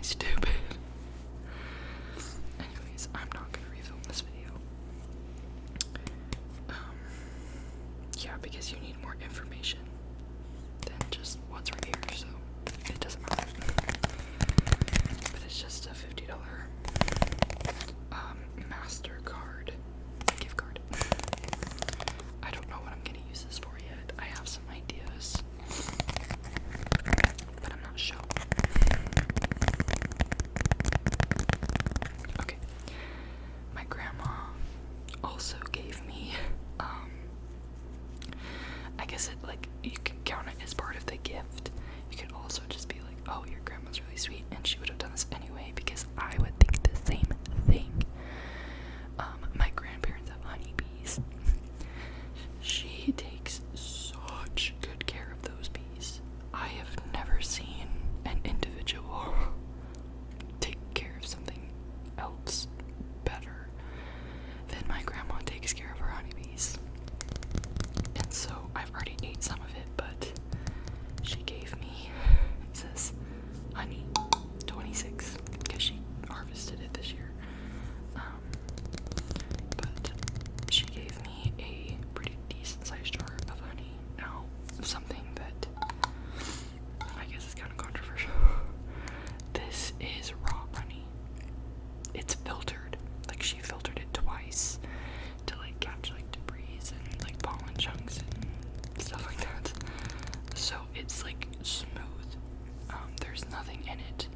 I stupid? Anyways, I'm not gonna refilm this video. Yeah, because you need more information than just what's right here, so it doesn't matter. But it's just a $50 MasterCard gift card. I don't know what I'm gonna use this for yet. I have some ideas, but I'm not sure. Okay. My grandma also gave me, I guess it, like, you can count it as part of the gift. You could also just be like, oh, your grandma's really sweet, and she would have done this anyway, because I would think the same thing. My grandparents have honeybees. She takes such good care of those bees. I have never seen an individual take care of something else better than my grandma takes care of her honeybees. And so I've already ate some of it, but she gave me, it says honey 26, because she harvested it this year. But she gave me a pretty decent sized jar of honey. Now, something that I guess is kind of controversial. This is raw honey. It's filtered. Like, she filtered it twice to like catch like debris and like pollen chunks and stuff like that. So it's like smooth. There's nothing in it,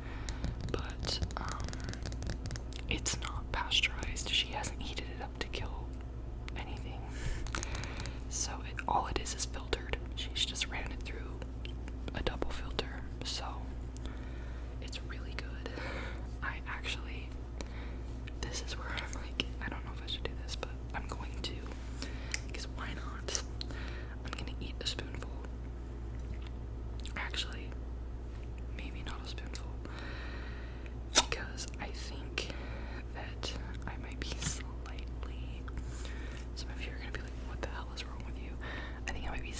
but it's not pasteurized. She hasn't heated it up to kill anything. So all it is filtered. She's just ran it through a double filter. So it's really good. I actually, this is where I'm like, I don't know if I should do this, but I'm going to, because why not? I'm gonna eat a spoonful. Actually, maybe not a spoonful, because I think that I might be slightly, some of you are gonna be like, what the hell is wrong with you? I think I might be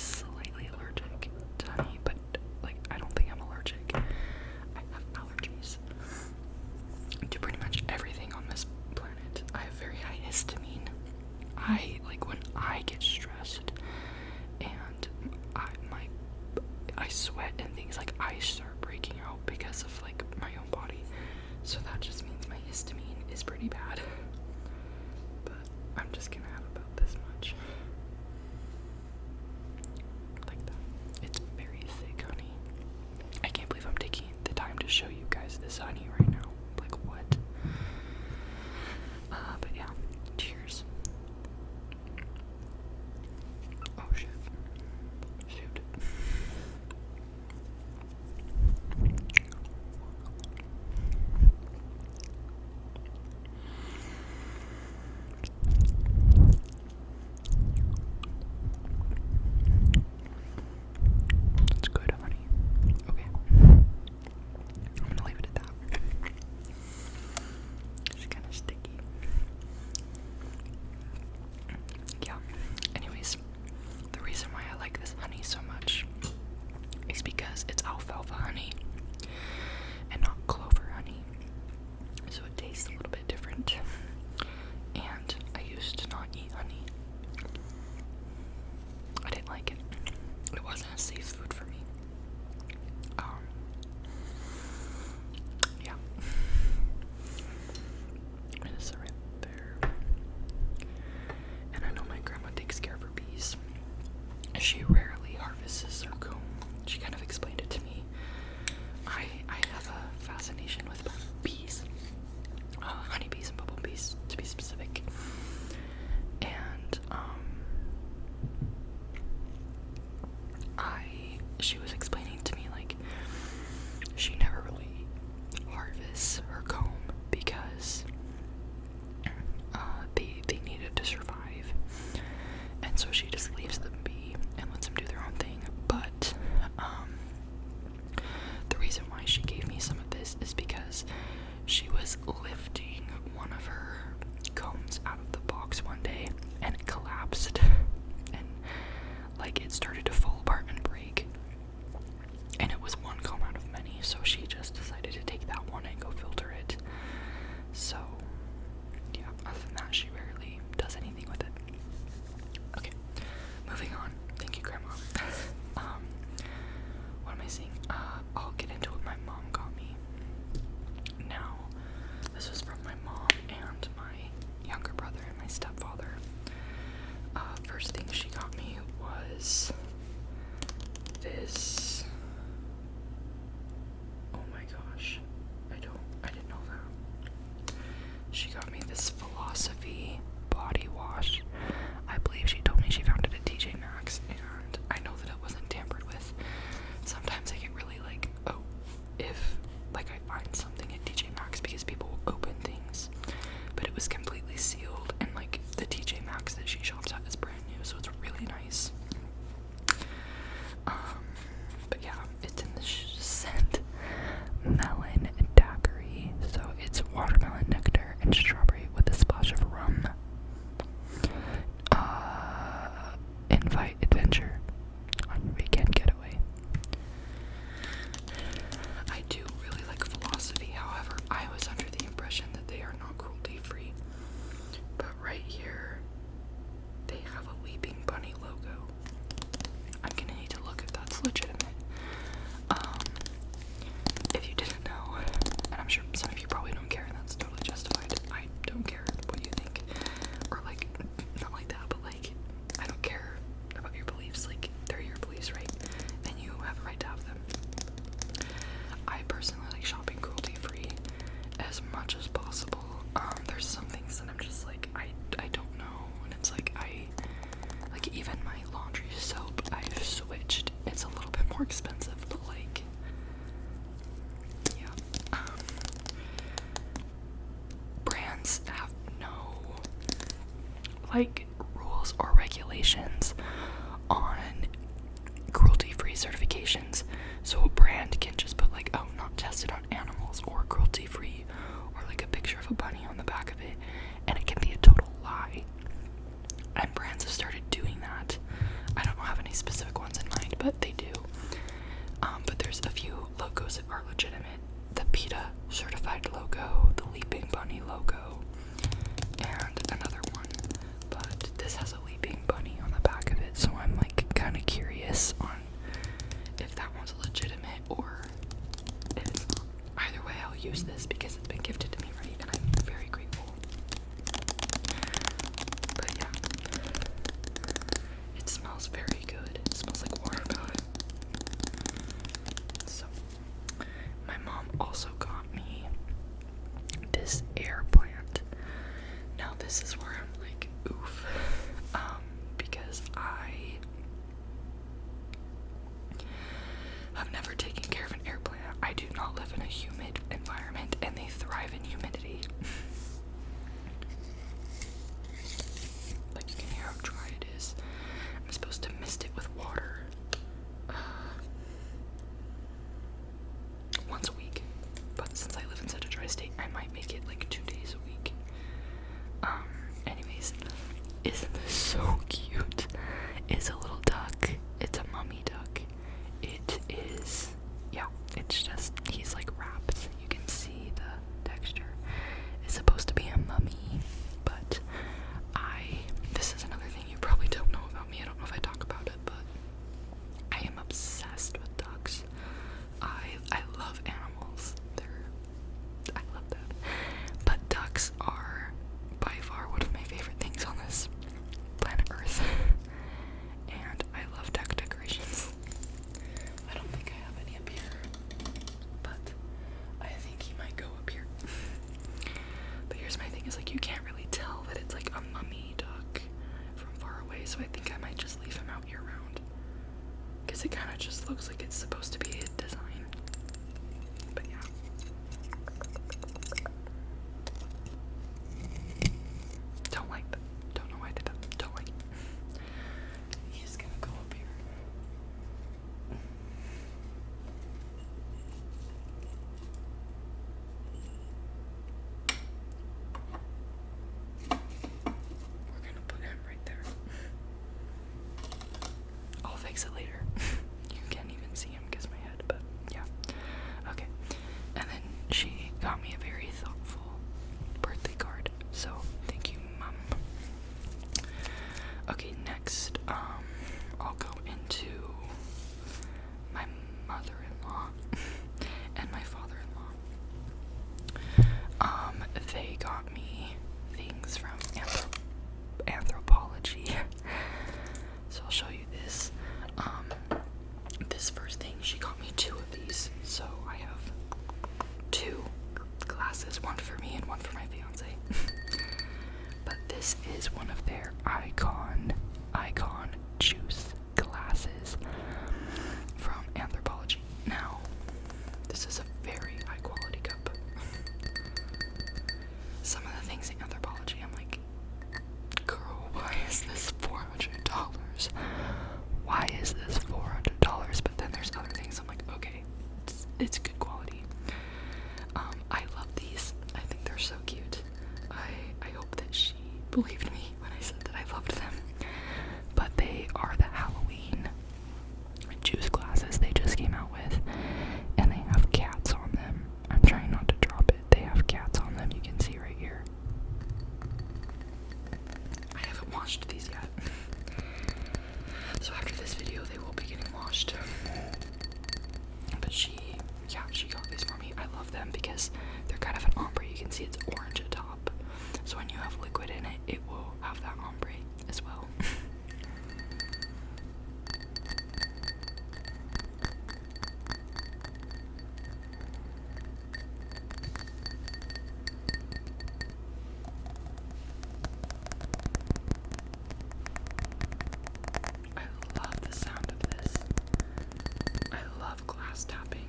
like rules or regulations on cruelty-free certifications, so a brand can just put like, oh, not tested on animals, or cruelty-free, or like a picture of a bunny on the back of it, and it can be a total lie. And brands have started doing that. I don't have any specific ones in mind, but they do. But there's a few logos that are legitimate. The PETA certified logo, the Leaping Bunny logo, and another one. But this has a leaping bunny on the back of it, so I'm like kind of curious on if that one's legitimate or if it's not. Either way, I'll use this because it's been gifted to me, right? And I'm very grateful. But yeah, it smells very good. It smells like watermelon. So, my mom also got me this air plant. Now this is where I'm like, oof, because I have never taken care of an air plant. I do not live in a humid environment, and they thrive in humidity. Like, you can hear how dry it is. I'm supposed to mist it with water once a week, but since I live in such a dry state, I might make it like 2 days a week. Anyways, isn't this so cute? It's a little duck. It's a mummy duck. It is, yeah, it's just, he's like wrapped. You can see the texture. It's supposed to be a mummy, but this is another thing you probably don't know about me. I don't know if I talk about it, but I am obsessed with ducks. I love animals. I love them. But ducks are by far one of my favorite things on this planet Earth. And I love duck decorations. I don't think I have any up here, but I think he might go up here. But here's my thing, is like, you can't really tell that it's like a mummy duck from far away, so I think I might just leave him out year round, because it kind of just looks like it's supposed to be a design. But yeah. Don't like that. Don't know why I did that. Don't like it. He's gonna go up here. We're gonna put him right there. I'll fix it later. You can't even see him because my head, but yeah. Okay. And then she got me a very thoughtful birthday card, so thank you, Mom. Okay, next, I'll go into my mother-in-law and my father-in-law. They got me things from Anthropology. So I'll show you this. This first thing, she got me 2 of these. So I have 2 glasses, one for me and one for my fiance. But this is one of their icon juice glasses from Anthropology. Now, this is a very high quality cup. Some of the things in Anthropology, I'm like, girl, why is this $400? Why is this $400? But then there's other things I'm like, okay, it's good quality. I love these. I think they're so cute. I hope that she believed me when I said that I loved them. But they are the Halloween juice glasses they just came out with, and they have cats on them. I'm trying not to drop it. They have cats on them. You can see right here. I haven't washed these yet. So after this video, they will be getting washed. But she got these for me. I love them because they're kind of an ombre. You can see it's orange at top. So when you have liquid in it, it will have that ombre as well. I love the sound of this. I love glass tapping.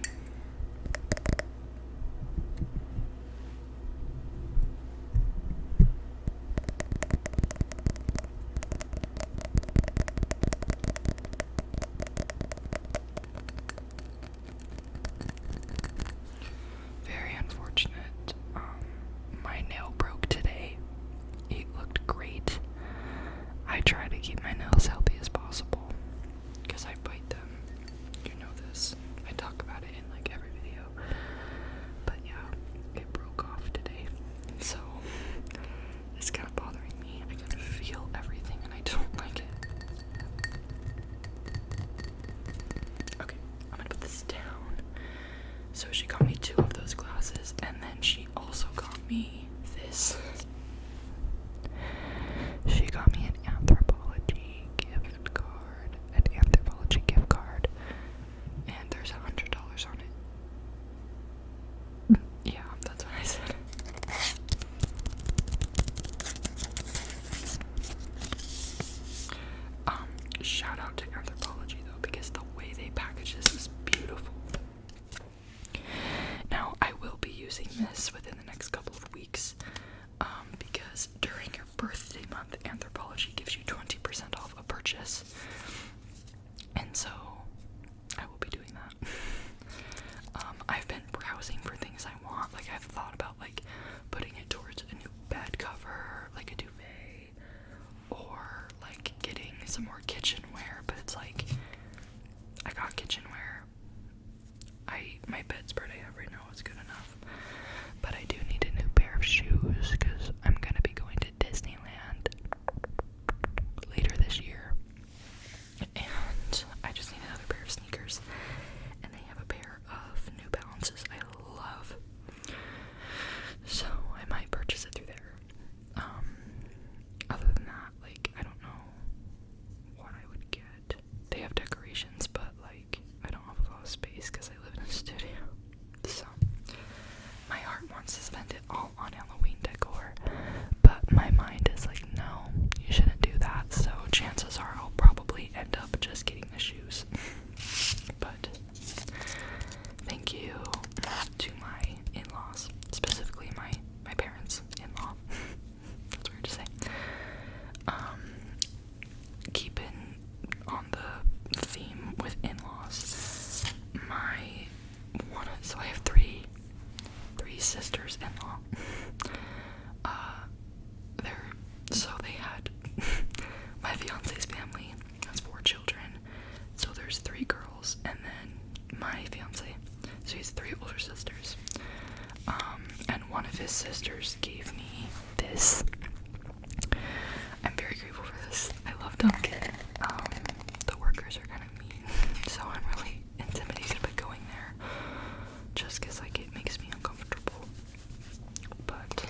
using this within the next couple of weeks, because during your birthday month, Anthropologie gives you 20% off a purchase, and so I will be doing that. I've been browsing for things I want. Like, I've thought about like putting it towards a new bed cover, like a duvet, or like getting some more kitchenware. But it's like, I got kitchenware. My bedspread I have right now is good enough, but I do need a new pair of shoes because I'm gonna be going to Disneyland later this year, and I just need another pair of sneakers. And they have a pair of New Balances I love, so I might purchase it through there. Other than that, like, I don't know what I would get. They have decorations, but like, I don't have a lot of space because I live in a studio. So my heart wants to spend it all on Halloween decor, but my mind is like, no, you shouldn't do that. So chances are I'll probably end up just getting the shoes. But thank you to my in-laws, specifically my parents' in-law. That's weird to say. Keeping on the theme with in-laws, so I have three sisters-in-law. They had my fiance's family has 4 children, so there's 3 girls, and then my fiance, so he has 3 older sisters. And one of his sisters gave me this. I'm very grateful for this. I love Dunkin'. The workers are kind of mean, so I'm really intimidated by going there, just because like it makes me uncomfortable. But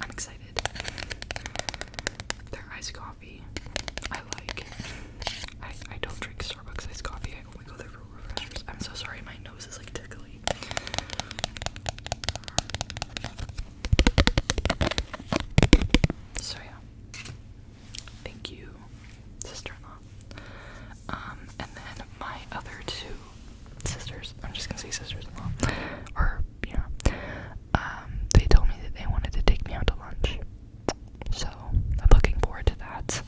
I'm excited. Their iced coffee, I like. I don't drink Starbucks iced coffee. I only go there for refreshers. I'm so sorry, my nose is like tickly. So yeah, thank you, sister-in-law. And then my other 2 sisters, I'm just gonna say sisters-in-law, or yeah, they told me that they wanted to take me out to lunch. So I'm looking forward to that.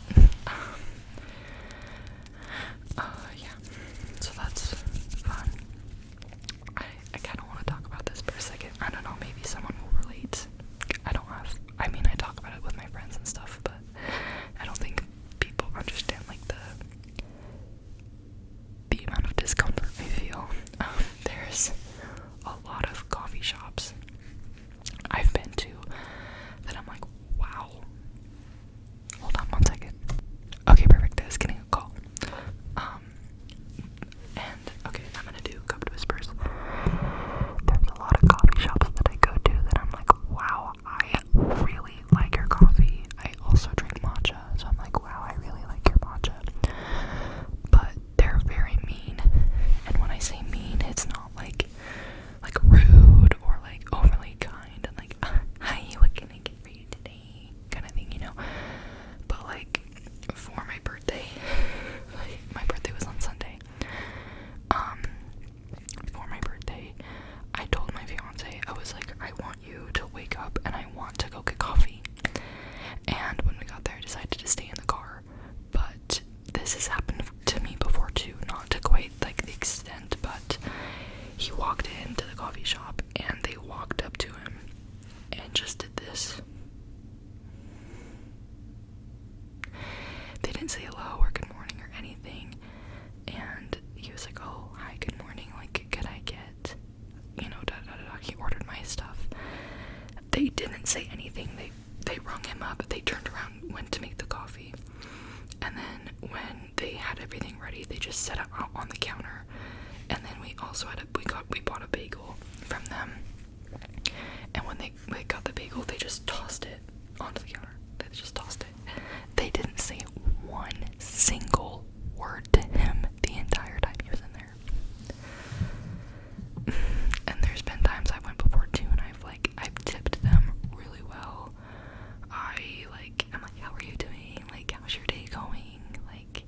Yeah, so that's fun. I kind of want to talk about this for a second. I don't know, maybe someone will relate. I talk about it with my friends and stuff, but I don't think people understand like the amount of discomfort I feel. There's a lot of coffee shops I've been to that I'm like, wow. Hold on 1 second. Okay, perfect. I was getting a call. And okay, I'm gonna do cup whispers. There's a lot of coffee shops that I go to that I'm like, wow, I really like your coffee. I also drink matcha, so I'm like, wow, I really like your matcha. But they're very mean, and when I say mean, it's not like rude or like overly kind and like, hi, what can I get for you today, kind of thing, you know. But like, for my birthday, my birthday was on Sunday. For my birthday, I told my fiance, I was like, I want you to wake up and I want to go get coffee. And when we got there, I decided to stay in the car. But this has happened to me before too, not to quite like the extent, but he walked into the coffee shop and they walked up to him and just did this. They didn't say hello or good morning or anything, and he was like, oh, hi, good morning, like, could I get, you know, da da da da. He ordered my stuff. They didn't say anything. They rung him up. They turned around, went to make the coffee, and then when they had everything ready, they just set it out on the counter. And then we also we bought a bagel from them, and when they got the bagel, they just tossed it onto the counter. They just tossed it. They didn't say one single word to him the entire time he was in there. And there's been times I went before too, and I've tipped them really well. I'm like, how are you doing? Like, how's your day going? Like,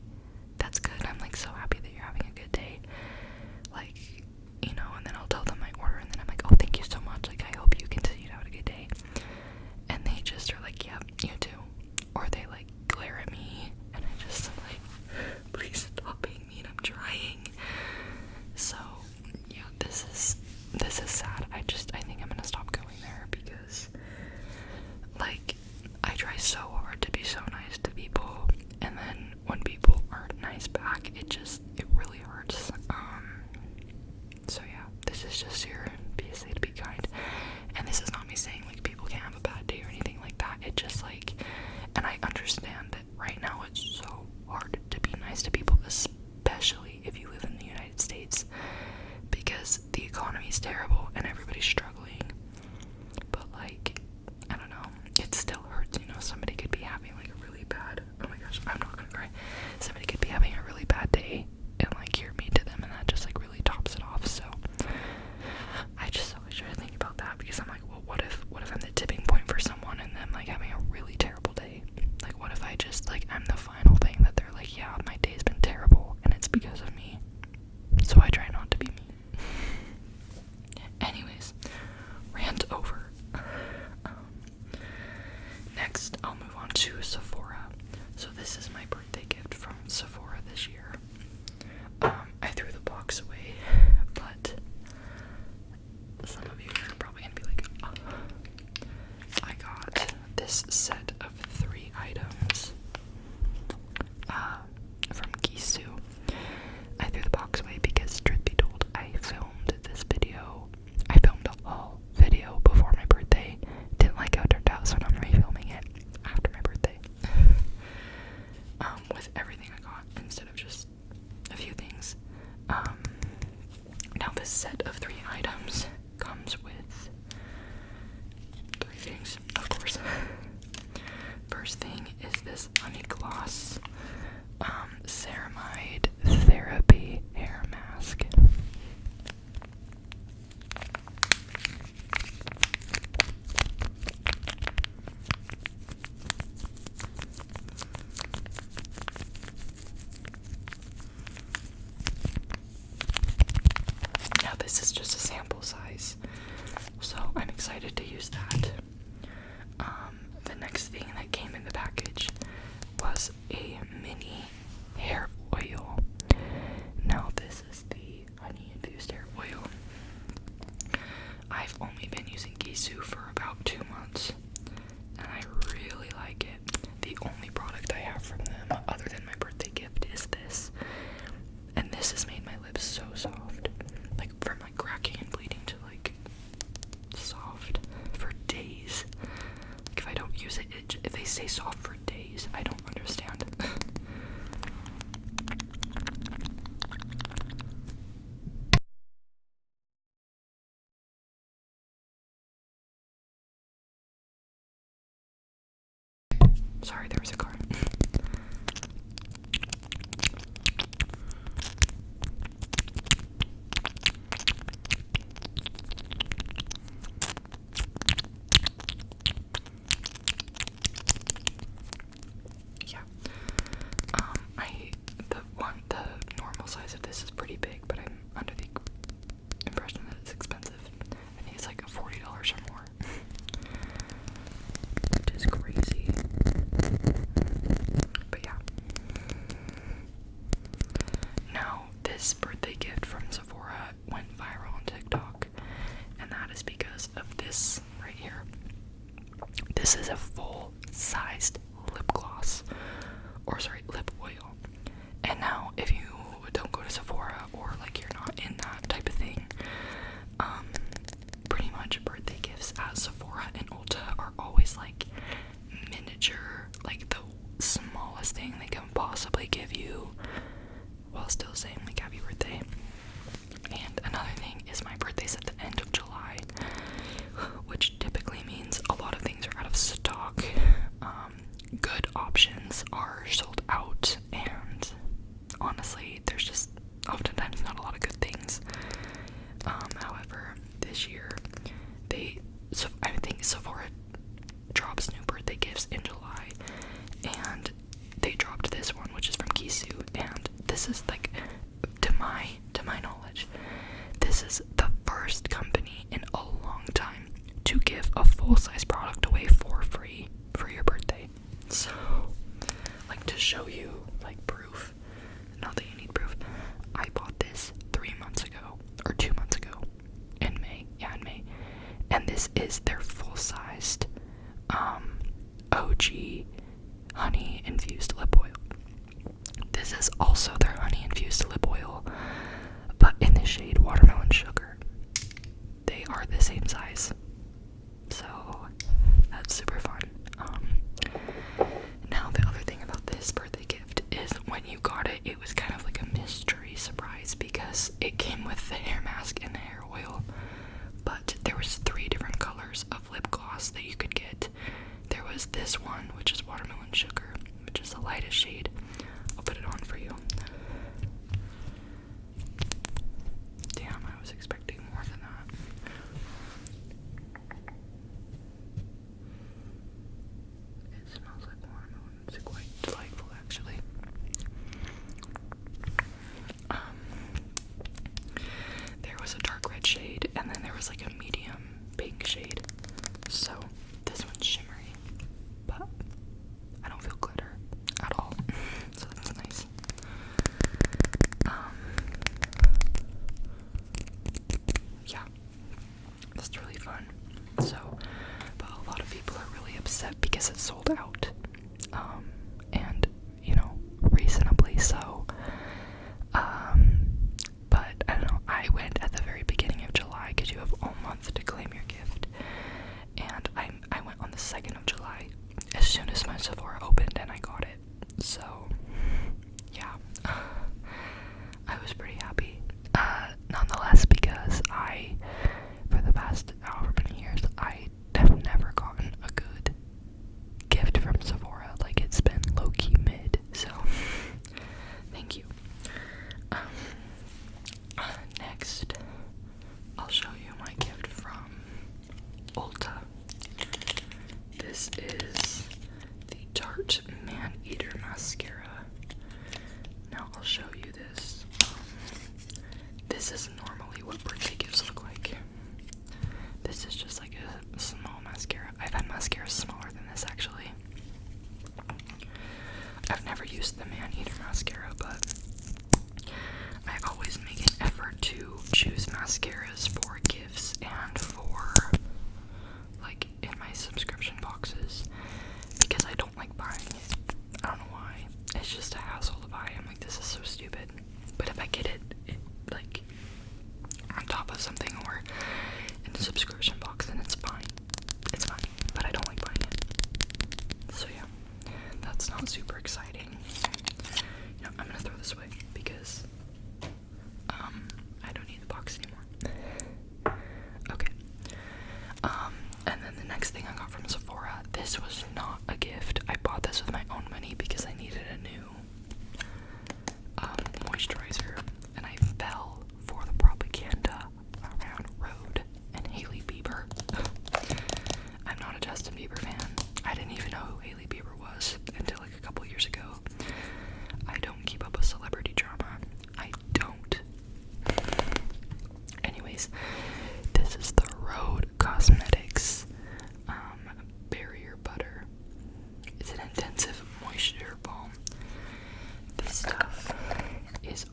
that's good. I'm like so this set of 3 items comes with 3 things, of course. First thing is this honey gloss ceramide therapy hair mask. Now this is just a sample size, so I'm excited to use that. The next thing that came in the package was a mini hair oil. Now this is the honey infused hair oil. I've only been using Gisou for about 2 months, and I really like it. The only product I have from them, other than my birthday gift, is this. And this has made my lips so soft. Like, from like cracking and bleeding to like soft for days. Like, if I don't use it, if they stay soft for days, I don't understand. Sorry, there was a car. Yeah. The normal size of this is pretty big, but I'm under the impression that it's expensive. I think it's like $40 or more. Which is crazy. But yeah. Now, this birthday gift from Sephora went viral on TikTok, and that is because of this right here. This is a full-sized lip gloss, or sorry, lip oil. And now, if you don't go to Sephora, or like you're not in that type of thing, pretty much birthday gifts at Sephora and Ulta are always like miniature, like the smallest thing they can possibly give you, while still saying like happy birthday. And another thing is my birthday's at the end of July, which typically means a lot of things are out of stock. Good options are sold out, and honestly, there's just oftentimes not a lot of good things. However, this year, I think Sephora drops new birthday gifts in July, and they dropped this one, which is from Gisou, and this is like, to my knowledge, this is the first company in a long time to give a full-size product away for free for your birthday. So, like, to show you, like, proof, not that you need proof, I bought this 3 months ago, or 2 months ago, in May, and this is their full-sized, OG honey infused lip oil. This is also their honey infused lip oil, but in the shade watermelon sugar. They are the same size, so that's super fun. Now the other thing about this birthday gift is when you got it, it was kind of like a mystery surprise because it came with the hair mask and the hair oil, but there was 3 different colors of lip gloss that you could get. There was this one, which is watermelon sugar, which is the lightest shade. I'll put it on for you. Damn, I was expecting more than that. It smells like watermelon. It's quite delightful, actually. There was a dark red shade, and then there was like a medium pink shade. So this one's shimmery, but I don't feel glitter at all. So that's nice. Yeah, that's really fun. So, but a lot of people are really upset because it's sold out. And, you know, reasonably so. But I don't know, I went at the very beginning of July because you have all month to claim your gift. And I went on the 2nd of July as soon as my Sephora opened, and I got it. So, yeah. I was pretty happy. Nonetheless, because this is normally what birthday gifts look like. This is just like a small mascara. I've had mascaras smaller than this actually. I've never used the Man Eater mascara, but I always make an effort to choose mascaras for gifts and for like in my subscription boxes because I don't like buying it. I don't know why. It's just a hassle to buy. I'm like, this is so stupid. But if I get it like on top of something or in the subscription box, then it's fine. It's fine. But I don't like buying it. So yeah, that's not super exciting. You know, I'm gonna throw this away because I don't need the box anymore. Okay. And then the next thing I got from Sephora, this was not a gift. I bought this with my own money because I needed a new moisturizer, and I fell for the propaganda around Rhode and Hailey Bieber. I'm not a Justin Bieber fan. I didn't even know who Hailey Bieber was until like a couple years ago. I don't keep up with celebrity drama. I don't. Anyways, this is the Rhode Cosmetics Barrier Butter. It's an intensive moisture balm. This stuff is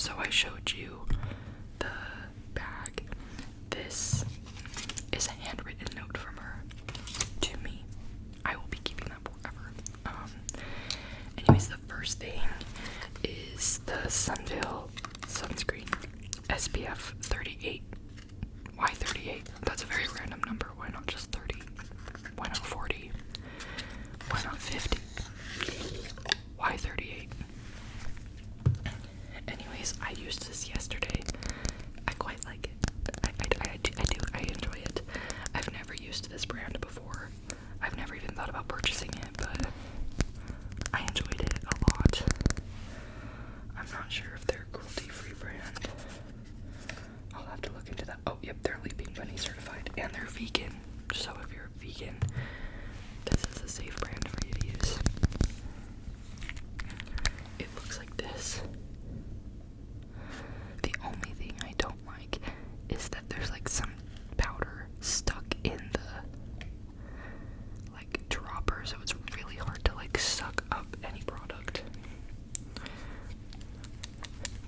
So I showed you the bag. This is a handwritten note from her to me. I will be keeping that forever. Anyways, the first thing is the Sunveil sunscreen SPF 38. Why 38? That's a very random number. Why not just 30? Why not 40? Why not 50? Why 38? Anyways, I used this yesterday. I quite like it. I enjoy it. I've never used this brand before. I've never even thought about purchasing it, but I enjoyed it a lot. I'm not sure if they're a cruelty-free brand. I'll have to look into that. Oh, yep, they're Leaping Bunny certified, and they're vegan. So if you're vegan, this is a safe brand for you to use. It looks like this. The only thing I don't like is that there's like some powder stuck in the like dropper, so it's really hard to like suck up any product.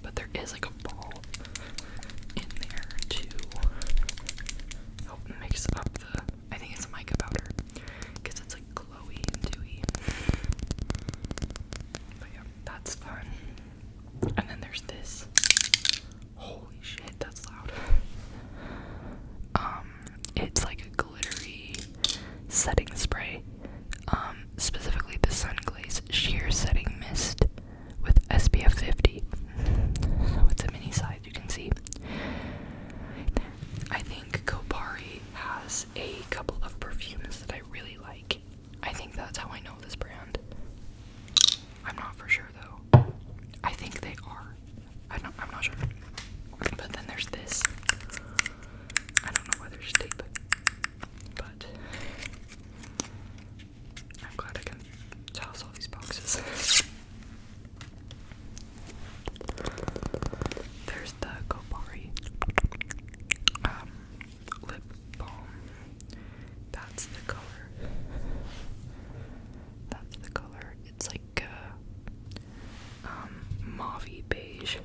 But there is like a ball in there to help mix up the, I think it's mica powder, because it's like glowy and dewy. But yeah, that's fun. And then there's this. Holy shit, that's loud. It's like a glittery setting spray. Specifically the Sun Glaze Sheer Setting Mist with SPF 50. So it's a mini size, you can see. I think Kopari has a couple of perfumes that I really like. I think that's how I know this brand. I'm not for sure though. I think they are. I'm not sure. But then there's this. I don't know why there's tape. But I'm glad I can toss all these boxes. There's the Kopari lip balm. That's the color. That's the color. It's like mauve beige.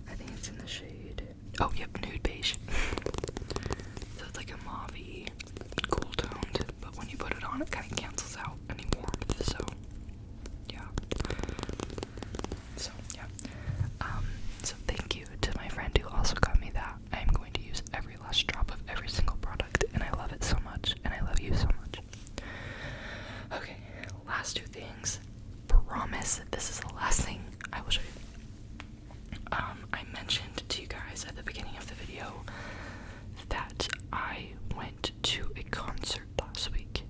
I think it's in the shade. Oh, yep, nude beige. So it's like a mauve, cool toned, but when you put it on, it kind of cancels out any warmth. So, yeah. So, yeah. So thank you to my friend who also got me that. I am going to use every last drop of every single product, and I love it so much, and I love you so much. Okay, last two things. Promise this is the last thing I will show you. I mentioned to you guys at the beginning of the video that I went to a concert last week.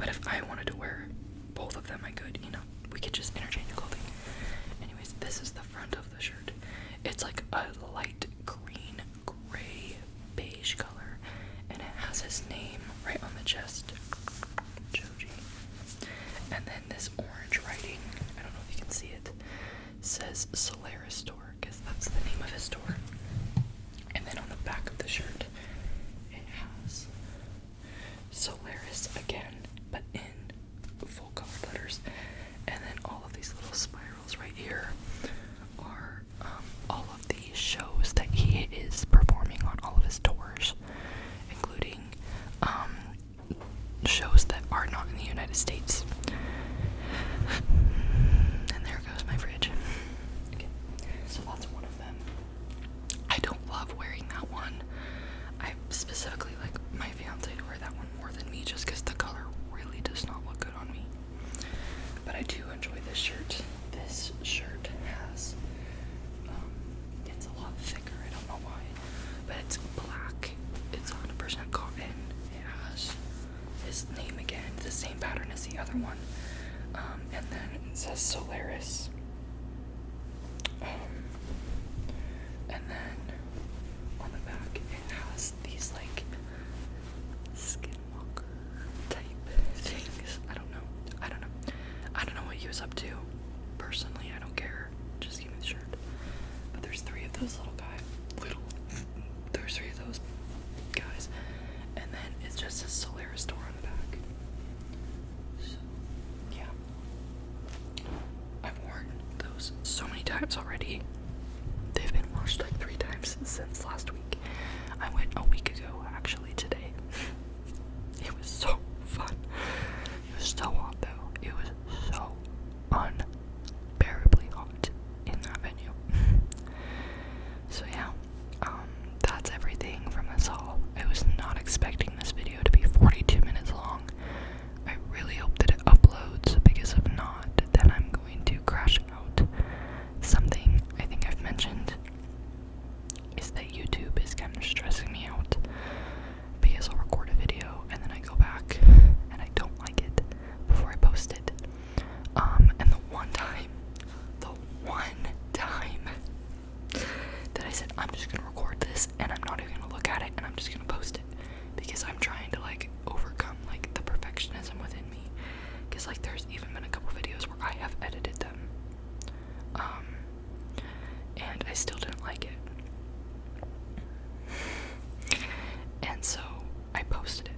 But if I wanted to wear both of them, I could, you know, we could just interchange clothing. Anyways, this is the front of the shirt. It's like a light green, gray, beige color, and it has his name right on the chest, Joji. And then this orange writing, I don't know if you can see it, says Solaris Store, because that's the name of his store. And then on the back of the shirt, it has Solaris again, but in full colored letters. And then all of these little spirals right here are all of the shows that he is performing on all of his tours, including shows that are not in the United States. And there goes my fridge. Okay, so that's one of them. I don't love wearing that one. I specifically like my fiance to wear that one more than me, just because the color really does not look good on me. But I do enjoy this shirt. This shirt has, it's a lot thicker, I don't know why, but it's black, it's 100% cotton, it has his name again, it's the same pattern as the other one, and then it says Solaris, and then on the back it has these like skinwalker type things. I don't know what he was up to. Personally, I don't care. Just give me the shirt. But there's three of those there's three of those guys. And then it just says Solaris Store on the back. So, yeah. I've worn those so many times already. They've been washed like 3 times since last week. I went a week ago, actually, today. It was so fun. It was so hot, though. It was so unbearably hot in that venue. So yeah, that's everything from this haul. I was not expecting this video to be 42 minutes long. I really hope that it uploads, because if not, then I'm going to crash out. Something I think I've mentioned is that YouTube is kind of stressing me out, because I'll record a video and then I go back and I don't like it before I post it. And the one time that I said I'm just gonna record this and I'm not even gonna look at it and I'm just gonna post it, because I'm trying to like overcome like the perfectionism within me, because like there's even been a couple videos where I have edited them and I still didn't like it, and so I posted it.